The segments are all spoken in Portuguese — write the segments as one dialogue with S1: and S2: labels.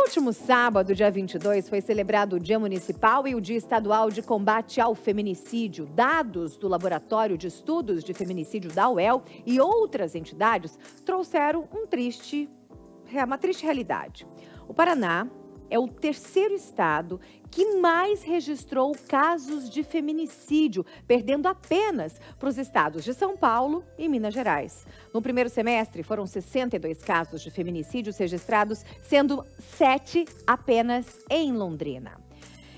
S1: último sábado, dia 22, foi celebrado o Dia Municipal e o Dia Estadual de Combate ao Feminicídio. Dados do Laboratório de Estudos de Feminicídio da UEL e outras entidades trouxeram uma triste realidade. O Paraná é o terceiro estado que mais registrou casos de feminicídio, perdendo apenas para os estados de São Paulo e Minas Gerais. No primeiro semestre, foram 62 casos de feminicídios registrados, sendo 7 apenas em Londrina.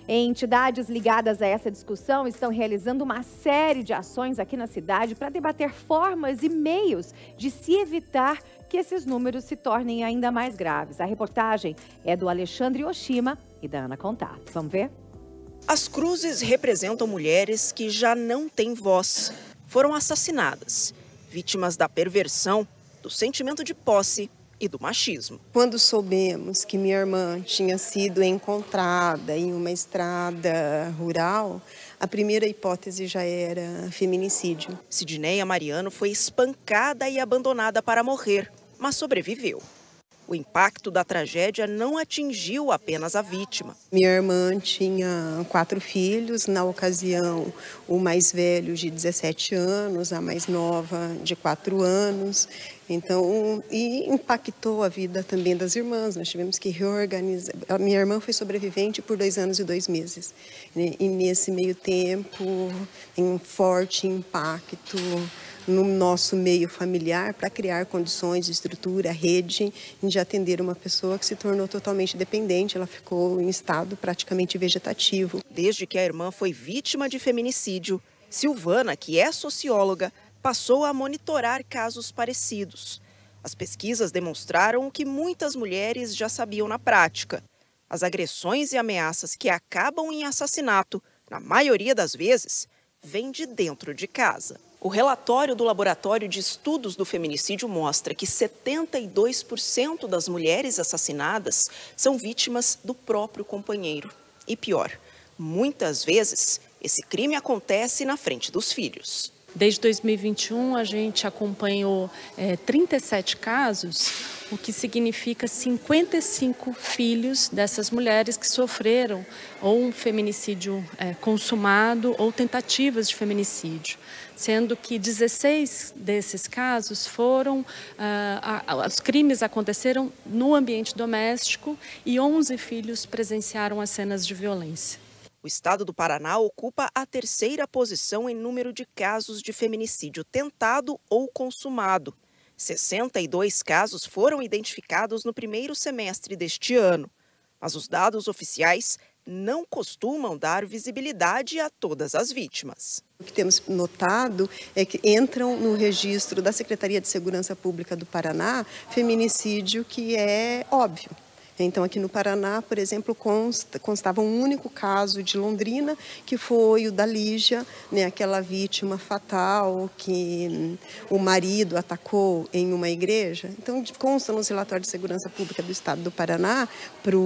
S1: Entidades ligadas a essa discussão estão realizando uma série de ações aqui na cidade para debater formas e meios de se evitar que esses números se tornem ainda mais graves. A reportagem é do Alexandre Oshima e da Ana Contato. Vamos ver?
S2: As cruzes representam mulheres que já não têm voz. Foram assassinadas, vítimas da perversão, do sentimento de posse e do machismo.
S3: Quando soubemos que minha irmã tinha sido encontrada em uma estrada rural, a primeira hipótese já era feminicídio.
S2: Sidneia Mariano foi espancada e abandonada para morrer, mas sobreviveu. O impacto da tragédia não atingiu apenas a vítima.
S3: Minha irmã tinha 4 filhos, na ocasião o mais velho de 17 anos, a mais nova de 4 anos. Então, e impactou a vida também das irmãs. Nós tivemos que reorganizar. A minha irmã foi sobrevivente por 2 anos e 2 meses. E nesse meio tempo, tem um forte impacto no nosso meio familiar para criar condições, estrutura, rede de atender uma pessoa que se tornou totalmente dependente. Ela ficou em estado praticamente vegetativo.
S2: Desde que a irmã foi vítima de feminicídio, Silvana, que é socióloga, passou a monitorar casos parecidos. As pesquisas demonstraram o que muitas mulheres já sabiam na prática. As agressões e ameaças que acabam em assassinato, na maioria das vezes, vêm de dentro de casa. O relatório do Laboratório de Estudos do Feminicídio mostra que 72% das mulheres assassinadas são vítimas do próprio companheiro. E pior, muitas vezes esse crime acontece na frente dos filhos.
S4: Desde 2021, a gente acompanhou 37 casos, o que significa 55 filhos dessas mulheres que sofreram ou um feminicídio consumado ou tentativas de feminicídio, sendo que 16 desses casos foram, os crimes aconteceram no ambiente doméstico e 11 filhos presenciaram as cenas de violência.
S2: O estado do Paraná ocupa a 3ª posição em número de casos de feminicídio tentado ou consumado. 62 casos foram identificados no primeiro semestre deste ano. Mas os dados oficiais não costumam dar visibilidade a todas as vítimas.
S3: O que temos notado é que entram no registro da Secretaria de Segurança Pública do Paraná feminicídio que é óbvio. Então, aqui no Paraná, por exemplo, constava um único caso de Londrina, que foi o da Lígia, né, aquela vítima fatal que o marido atacou em uma igreja. Então, consta nos relatórios de segurança pública do Estado do Paraná para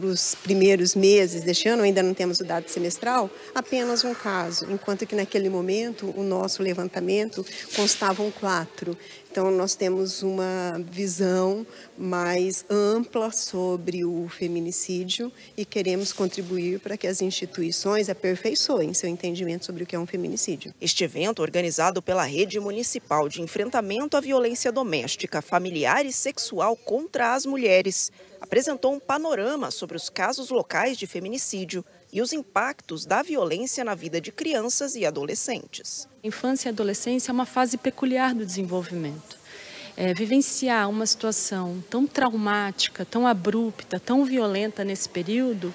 S3: os primeiros meses deste ano, ainda não temos o dado semestral, apenas um caso, enquanto que naquele momento o nosso levantamento constavam 4. Então, nós temos uma visão mais ampla sobre o feminicídio e queremos contribuir para que as instituições aperfeiçoem seu entendimento sobre o que é um feminicídio.
S2: Este evento, organizado pela Rede Municipal de Enfrentamento à Violência Doméstica, Familiar e Sexual contra as Mulheres, apresentou um panorama sobre os casos locais de feminicídio e os impactos da violência na vida de crianças e adolescentes.
S4: A infância e a adolescência é uma fase peculiar do desenvolvimento. Vivenciar uma situação tão traumática, tão abrupta, tão violenta nesse período,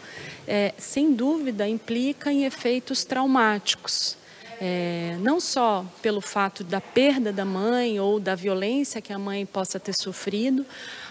S4: sem dúvida implica em efeitos traumáticos. Não só pelo fato da perda da mãe ou da violência que a mãe possa ter sofrido,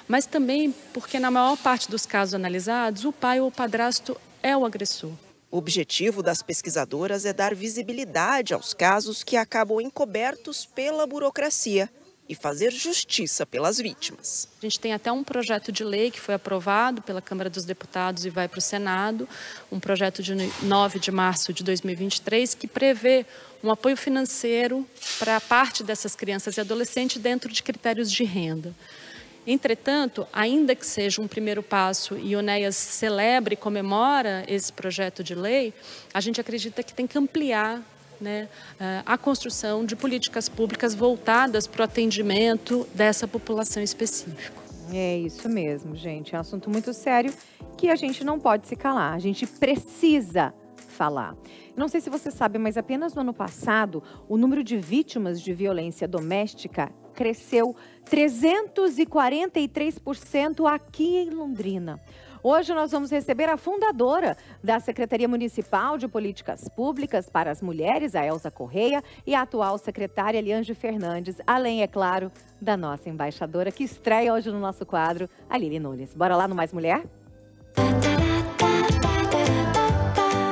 S4: mas também porque na maior parte dos casos analisados, o pai ou o padrasto é o agressor.
S2: O objetivo das pesquisadoras é dar visibilidade aos casos que acabam encobertos pela burocracia e fazer justiça pelas vítimas.
S4: A gente tem até um projeto de lei que foi aprovado pela Câmara dos Deputados e vai para o Senado, um projeto de 9 de março de 2023, que prevê um apoio financeiro para parte dessas crianças e adolescentes dentro de critérios de renda. Entretanto, ainda que seja um primeiro passo e o NEAS celebra e comemora esse projeto de lei, a gente acredita que tem que ampliar, né, a construção de políticas públicas voltadas para o atendimento dessa população específica.
S1: É isso mesmo, gente. É um assunto muito sério que a gente não pode se calar. A gente precisa falar. Não sei se você sabe, mas apenas no ano passado, o número de vítimas de violência doméstica cresceu 343% aqui em Londrina. Hoje nós vamos receber a fundadora da Secretaria Municipal de Políticas Públicas para as Mulheres, a Elza Correia, e a atual secretária, Eliange Fernandes, além, é claro, da nossa embaixadora, que estreia hoje no nosso quadro, a Lili Nunes. Bora lá no Mais Mulher?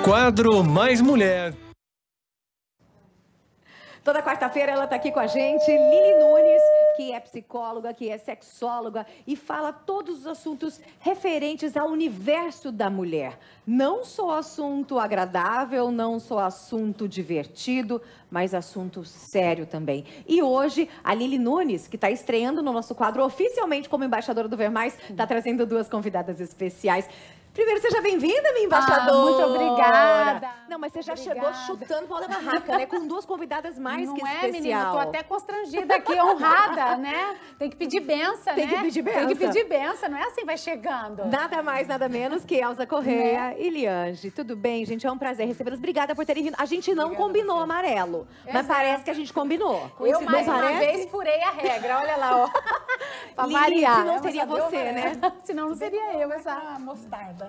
S5: Quadro Mais Mulher.
S1: Toda quarta-feira ela está aqui com a gente, Lili Nunes, que é psicóloga, que é sexóloga e fala todos os assuntos referentes ao universo da mulher. Não só assunto agradável, não só assunto divertido, mas assunto sério também. E hoje, a Lili Nunes, que está estreando no nosso quadro oficialmente como embaixadora do Ver Mais, está trazendo duas convidadas especiais. Primeiro, seja bem-vinda, minha embaixadora.
S6: Muito obrigada.
S1: Não, mas você já chegou chutando bola da barraca, né? Com duas convidadas mais que especial. Não é, menina?
S6: Eu tô até constrangida aqui, honrada, né? Tem que pedir benção, né?
S1: Tem que pedir benção.
S6: Tem que pedir benção, não é assim, vai chegando.
S1: Nada mais, nada menos que Elza Correia e Eliange. Tudo bem, gente? É um prazer recebê-las. Obrigada por terem vindo. A gente não combinou amarelo, mas parece que a gente combinou.
S6: Eu, mais uma vez, furei a regra. Olha lá, ó. Pra variar.
S1: Senão seria você, né?
S6: Senão não seria eu, essa mostarda.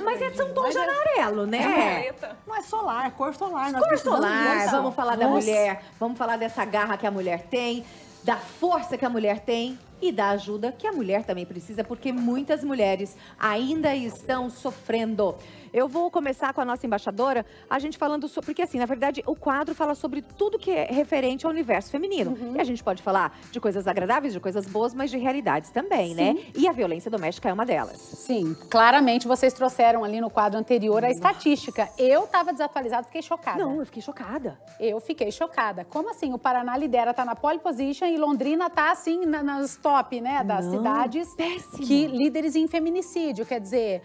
S1: Mas são tons de amarelo, né?
S6: Não é solar, cor solar.
S1: Cor solar, vamos falar da mulher, vamos falar dessa garra que a mulher tem, da força que a mulher tem e da ajuda que a mulher também precisa, porque muitas mulheres ainda estão sofrendo. Eu vou começar com a nossa embaixadora, a gente falando sobre... Porque, assim, na verdade, o quadro fala sobre tudo que é referente ao universo feminino. E a gente pode falar de coisas agradáveis, de coisas boas, mas de realidades também, né? E a violência doméstica é uma delas.
S6: Sim, claramente vocês trouxeram ali no quadro anterior a estatística. Eu estava desatualizada, fiquei chocada.
S1: Não, eu fiquei chocada.
S6: Eu fiquei chocada. Como assim? O Paraná lidera, tá na pole position e Londrina tá, assim, nas top, né? Das cidades que líderes em feminicídio. Quer dizer,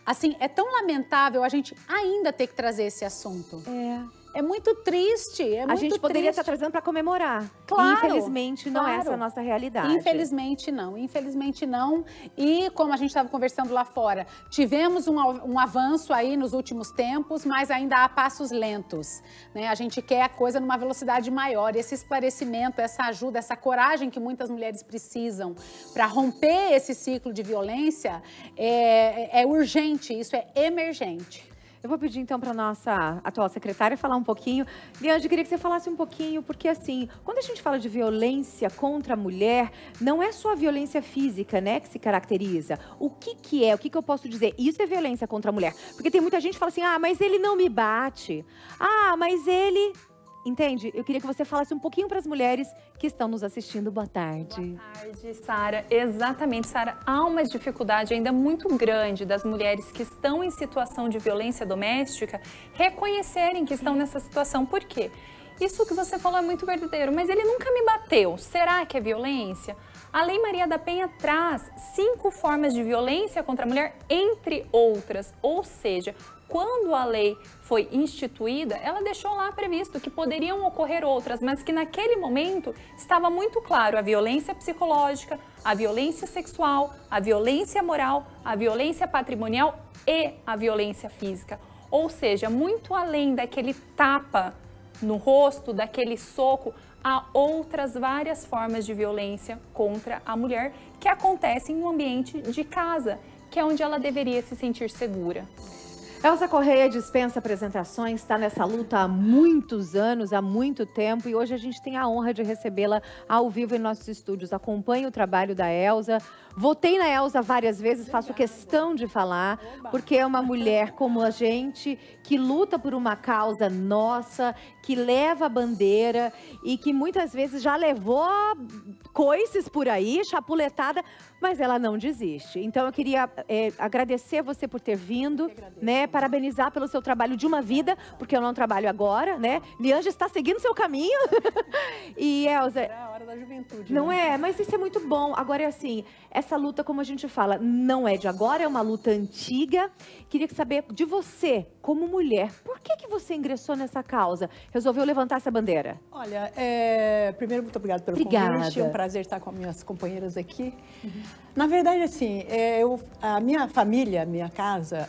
S6: assim, é tão lamentável a gente ainda ter que trazer esse assunto. É muito triste,
S1: a gente poderia estar trazendo para comemorar.
S6: Claro.
S1: Infelizmente, não é essa a nossa realidade.
S6: Infelizmente, não. Infelizmente, não. E, como a gente estava conversando lá fora, tivemos um avanço aí nos últimos tempos, mas ainda há passos lentos, né? A gente quer a coisa numa velocidade maior. E esse esclarecimento, essa ajuda, essa coragem que muitas mulheres precisam para romper esse ciclo de violência é urgente, isso é emergente.
S1: Eu vou pedir, então, para a nossa atual secretária falar um pouquinho. Eliange, eu queria que você falasse um pouquinho, porque, assim, quando a gente fala de violência contra a mulher, não é só a violência física, né, que se caracteriza. O que é? O que eu posso dizer? Isso é violência contra a mulher. Porque tem muita gente que fala assim, ah, mas ele não me bate. Ah, mas ele... Entende? Eu queria que você falasse um pouquinho para as mulheres que estão nos assistindo. Boa tarde.
S7: Boa tarde, Sara. Exatamente, Sara. Há uma dificuldade ainda muito grande das mulheres que estão em situação de violência doméstica reconhecerem que estão nessa situação. Por quê? Isso que você falou é muito verdadeiro, mas ele nunca me bateu. Será que é violência? A Lei Maria da Penha traz 5 formas de violência contra a mulher, entre outras. Ou seja, quando a lei foi instituída, ela deixou lá previsto que poderiam ocorrer outras, mas que naquele momento estava muito claro a violência psicológica, a violência sexual, a violência moral, a violência patrimonial e a violência física. Ou seja, muito além daquele tapa no rosto, daquele soco, há outras várias formas de violência contra a mulher que acontecem no ambiente de casa, que é onde ela deveria se sentir segura.
S1: Elza Correia dispensa apresentações, está nessa luta há muitos anos, há muito tempo, e hoje a gente tem a honra de recebê-la ao vivo em nossos estúdios. Acompanho o trabalho da Elza, votei na Elza várias vezes, faço questão de falar, porque é uma mulher como a gente, que luta por uma causa nossa, que leva a bandeira e que muitas vezes já levou coices por aí, chapuletada, mas ela não desiste. Então eu queria agradecer você por ter vindo, né? parabenizar pelo seu trabalho de uma vida, porque eu não trabalho agora, né? Lianja está seguindo seu caminho. E, Elza...
S5: É a hora da juventude.
S1: Não
S5: né?
S1: é? Mas isso é muito bom. Agora, é assim, essa luta, como a gente fala, não é de agora, é uma luta antiga. Queria saber de você, como mulher, por que você ingressou nessa causa? Resolveu levantar essa bandeira?
S5: Olha, primeiro, muito obrigada pelo convite. É um prazer estar com minhas companheiras aqui. Na verdade, assim, a minha família, a minha casa,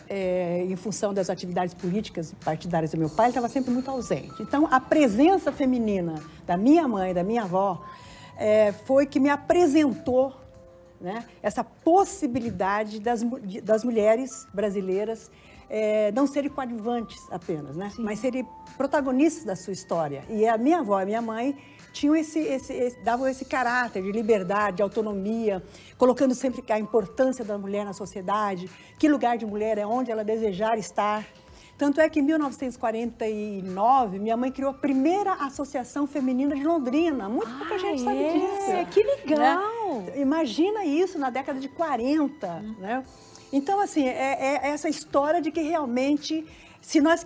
S5: em função das atividades políticas e partidárias do meu pai, estava sempre muito ausente. Então, a presença feminina da minha mãe, da minha avó, foi que me apresentou, né, essa possibilidade das mulheres brasileiras não serem coadjuvantes apenas, né, mas serem protagonistas da sua história. E a minha avó e a minha mãe tinham davam esse caráter de liberdade, de autonomia, colocando sempre a importância da mulher na sociedade, que lugar de mulher é onde ela desejar estar. Tanto é que em 1949, minha mãe criou a primeira associação feminina de Londrina. Muito pouca gente sabe disso.
S1: Que legal!
S5: Né? Imagina isso na década de 40, né? Então, assim, é essa história de que realmente, se nós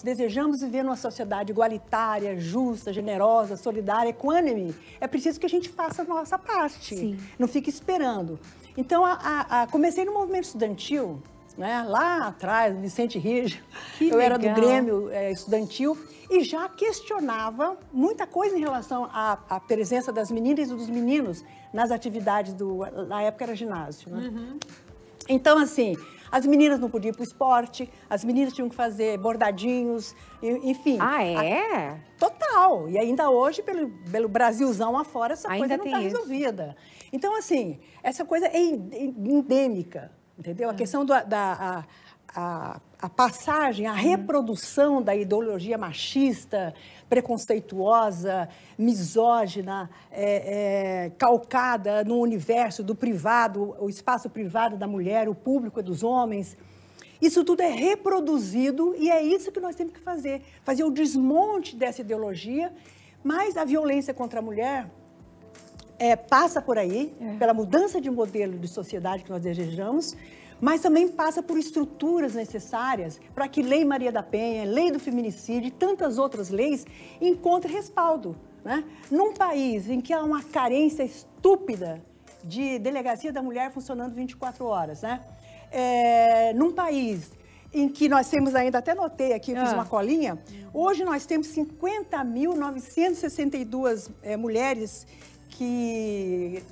S5: desejamos viver numa sociedade igualitária, justa, generosa, solidária, equânime, é preciso que a gente faça a nossa parte.
S1: Sim.
S5: Não fique esperando. Então, comecei no movimento estudantil, né? Lá atrás, Vicente Rijo, eu era do Grêmio estudantil e já questionava muita coisa em relação à presença das meninas e dos meninos nas atividades na época era ginásio, né? Então, assim, as meninas não podiam ir para o esporte, as meninas tinham que fazer bordadinhos, enfim.
S1: Ah, é?
S5: Total. E ainda hoje, pelo Brasilzão afora, essa
S1: ainda
S5: coisa não está resolvida. Então, assim, essa coisa é endêmica, entendeu? A questão a passagem, a reprodução da ideologia machista, preconceituosa, misógina, calcada no universo do privado, o espaço privado da mulher, o público é dos homens. Isso tudo é reproduzido e é isso que nós temos que fazer o desmonte dessa ideologia, mas a violência contra a mulher passa por aí, pela mudança de modelo de sociedade que nós desejamos, mas também passa por estruturas necessárias para que Lei Maria da Penha, Lei do Feminicídio e tantas outras leis encontrem respaldo, né? Num país em que há uma carência estúpida de delegacia da mulher funcionando 24 horas, né? Num país em que nós temos ainda, até notei aqui, fiz uma colinha, hoje nós temos 50.962 mulheres que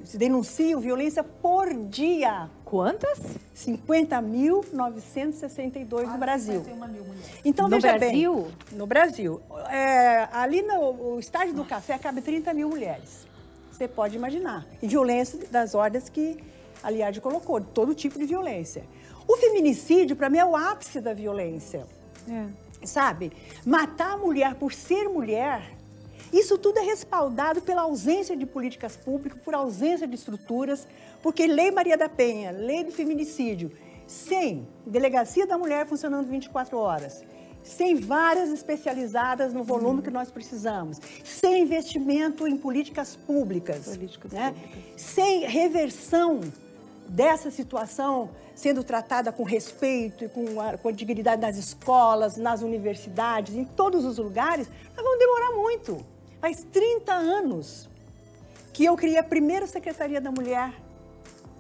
S5: se denunciam violência por dia.
S1: Quantas?
S5: 50.962 no Brasil.
S6: 51 mil mulheres.
S5: Então,
S1: no
S5: veja
S1: Brasil?
S5: bem. No Brasil. Ali no estádio do café cabe 30 mil mulheres. Você pode imaginar. E violência das ordens que a Liade colocou, todo tipo de violência. O feminicídio, para mim, é o ápice da violência. Sabe? Matar a mulher por ser mulher... Isso tudo é respaldado pela ausência de políticas públicas, por ausência de estruturas, porque Lei Maria da Penha, Lei do Feminicídio, sem Delegacia da Mulher funcionando 24 horas, sem varas especializadas no volume que nós precisamos, sem investimento em políticas públicas, né? Sem reversão dessa situação sendo tratada com respeito e com a dignidade nas escolas, nas universidades, em todos os lugares, nós vamos demorar muito. Faz 30 anos que eu criei a primeira Secretaria da Mulher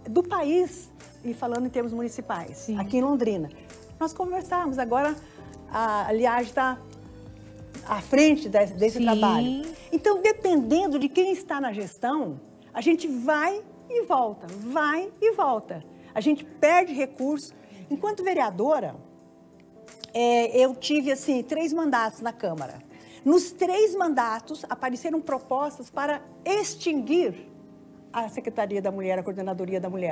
S5: do país, e falando em termos municipais, aqui em Londrina. Nós conversamos, agora a Liage está à frente desse trabalho. Então, dependendo de quem está na gestão, a gente vai e volta, A gente perde recursos. Enquanto vereadora, eu tive, assim, 3 mandatos na Câmara. Nos 3 mandatos, apareceram propostas para extinguir a Secretaria da Mulher, a Coordenadoria da Mulher.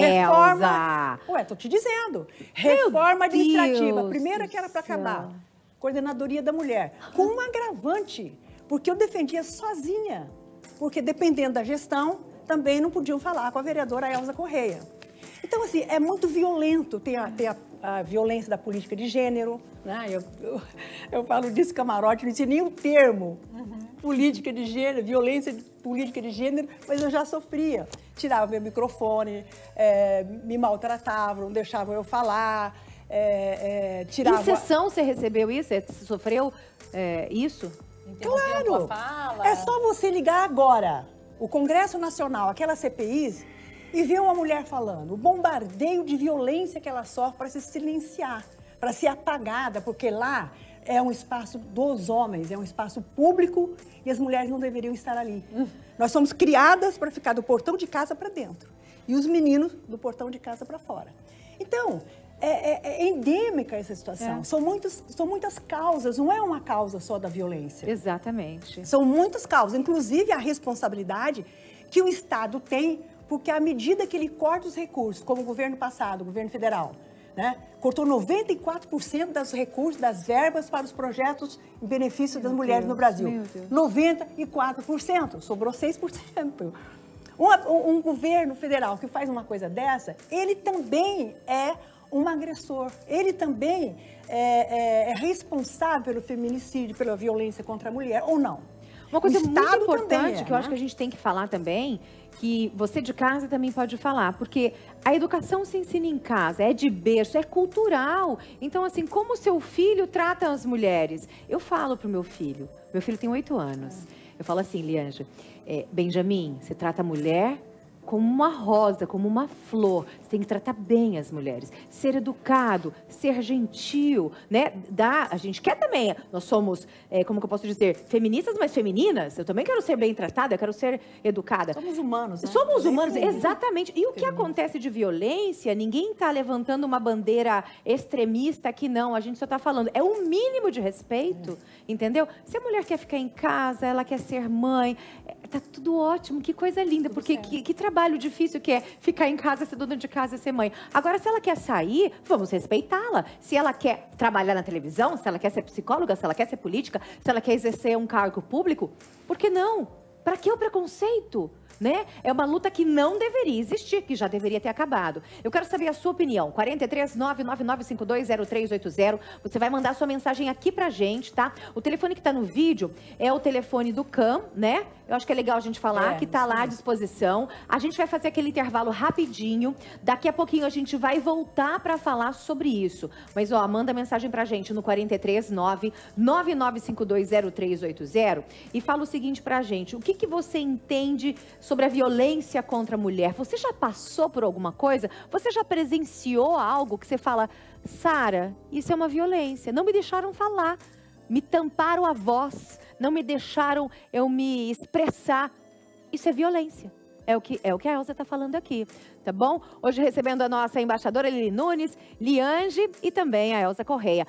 S1: Elza!
S5: Ué, tô te dizendo. Reforma administrativa, a primeira que era para acabar. Coordenadoria da Mulher. Com um agravante, porque eu defendia sozinha. Porque, dependendo da gestão, também não podiam falar com a vereadora Elza Correia. Então, assim, é muito violento. Tem a violência da política de gênero, né? Eu falo disso, camarote, não tinha nenhum termo. Política de gênero, violência de política de gênero, mas eu já sofria. Tiravam meu microfone, me maltratavam, não deixavam eu falar. tirava...
S1: Em sessão você recebeu isso? Você sofreu isso?
S5: Claro! É só você ligar agora, o Congresso Nacional, aquelas CPIs, e ver uma mulher falando, o bombardeio de violência que ela sofre para se silenciar, para ser apagada, porque lá é um espaço dos homens, é um espaço público e as mulheres não deveriam estar ali. Nós somos criadas para ficar do portão de casa para dentro e os meninos do portão de casa para fora. Então, é endêmica essa situação. São muitas causas, não é uma causa só da violência.
S1: Exatamente.
S5: São muitas causas, inclusive a responsabilidade que o Estado tem, porque à medida que ele corta os recursos, como o governo passado, o governo federal, né, cortou 94% dos recursos, das verbas para os projetos em benefício das mulheres no Brasil. 94%, sobrou 6%. Um governo federal que faz uma coisa dessa, ele também é um agressor. Ele também é responsável pelo feminicídio, pela violência contra a mulher, ou não?
S1: Uma coisa muito importante que eu acho que a gente tem que falar também, que você de casa também pode falar, porque a educação se ensina em casa, é de berço, é cultural. Então, assim, como o seu filho trata as mulheres? Eu falo pro meu filho tem 8 anos, eu falo assim, Lianja, Benjamin, você trata a mulher como uma rosa, como uma flor. Você tem que tratar bem as mulheres. Ser educado, ser gentil, né? A gente quer também. Nós somos, como que eu posso dizer, feministas, mas femininas. Eu também quero ser bem tratada, eu quero ser educada.
S5: Somos humanos, né?
S1: Somos humanos, exatamente. E o que acontece de violência, ninguém está levantando uma bandeira extremista aqui, não. A gente só está falando, é um mínimo de respeito, entendeu? Se a mulher quer ficar em casa, ela quer ser mãe, tá tudo ótimo, que coisa linda, porque que trabalho difícil que é ficar em casa, ser dona de casa e ser mãe. Agora, se ela quer sair, vamos respeitá-la. Se ela quer trabalhar na televisão, se ela quer ser psicóloga, se ela quer ser política, se ela quer exercer um cargo público, por que não? Para que o preconceito? Né? É uma luta que não deveria existir, que já deveria ter acabado. Eu quero saber a sua opinião. 43 999520380. Você vai mandar sua mensagem aqui pra gente, tá? O telefone que tá no vídeo é o telefone do CAM, né? Eu acho que é legal a gente falar, que tá lá à disposição. A gente vai fazer aquele intervalo rapidinho. Daqui a pouquinho a gente vai voltar pra falar sobre isso. Mas, ó, manda mensagem pra gente no 43 999520380 e fala o seguinte pra gente. O que você entende sobre a violência contra a mulher? Você já passou por alguma coisa? Você já presenciou algo que você fala, Sara, isso é uma violência, não me deixaram falar, me tamparam a voz, não me deixaram eu me expressar. Isso é violência. É o que a Elza está falando aqui, tá bom? Hoje recebendo a nossa embaixadora Lili Nunes, Liange e também a Elza Correia.